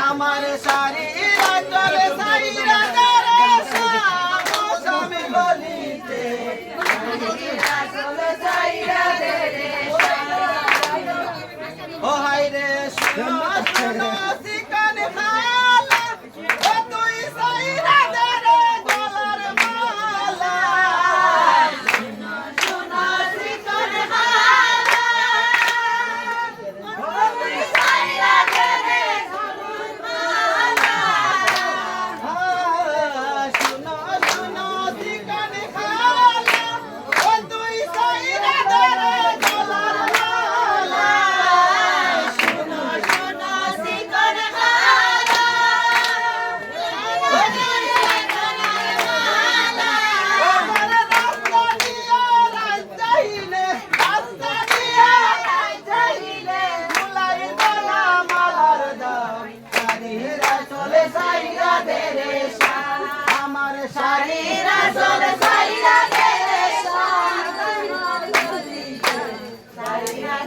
আমার শাড়িরা চলে সাইরা মৌসুমি গলিতে ও হাই রে শোনো শোনো চিকন খালা ও তুই সাইরা দে রে গলার মালা শোনো শোনো চিকন খালা ও তুই সাইরা দে রে গলার মালা শোনো শোনো চিকন খালা ও তুই সাইরা দে রে গলার মালা শোনো শোনো চিকন খালা ও তুই সাইরা দে মালা আমার রাস্তা দিয়া রাত যাইলে রাস্তা দিয়া রাত যাইলে মুলাই দলা মালার দাম শাড়িরা চলে সাইরা দে রে শান আমার শাড়িরা চলে সাইরা দে রে শান শাড়িরা